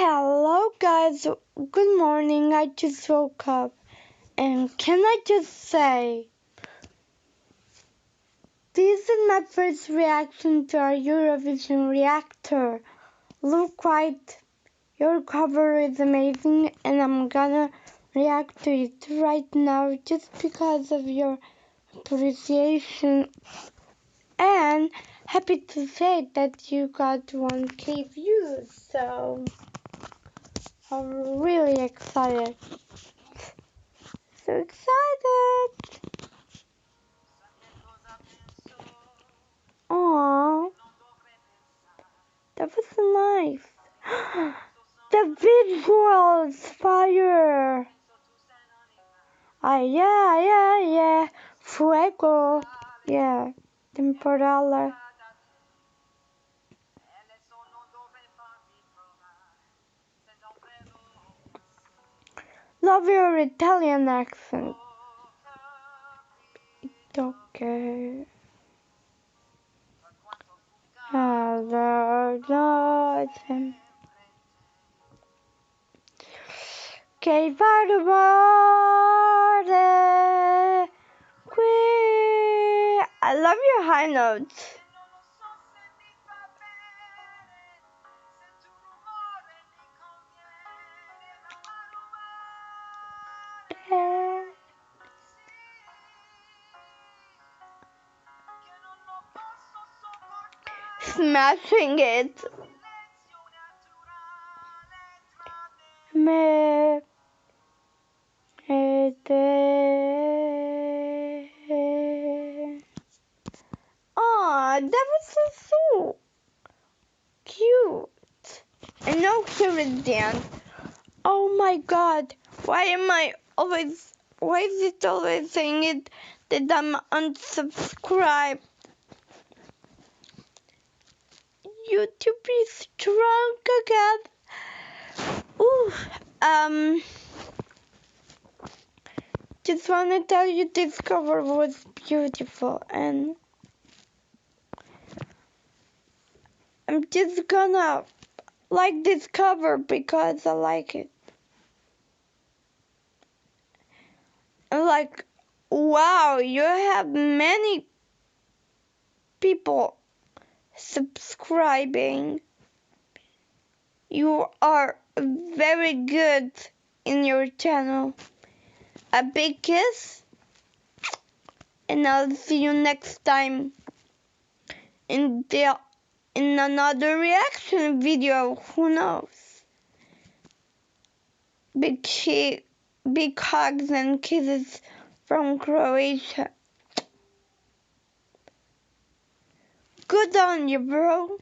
Hello guys, good morning. I just woke up and can I just say this is my first reaction to our Eurovision reactor. Look right, your cover is amazing and I'm gonna react to it right now just because of your appreciation, and happy to say that you got 1K views, so I'm really excited. So excited! Aww, that was nice. The visuals, fire! Ah, yeah. Fuego, yeah. Temporale. Love your Italian accent. It's okay. Che fa rumore qui. I love your high notes. Smashing it. Oh, that was so cute. And now here is dance. Oh my god, why is it always saying it that I'm unsubscribed? YouTube is strong again. Ooh, just want to tell you this cover was beautiful, and I'm just gonna like this cover because I like it. And like, wow, you have many people subscribing. You are very good in your channel. A big kiss, and I'll see you next time in another reaction video. Who knows? Big hugs and kisses from Croatia. Good on you, bro.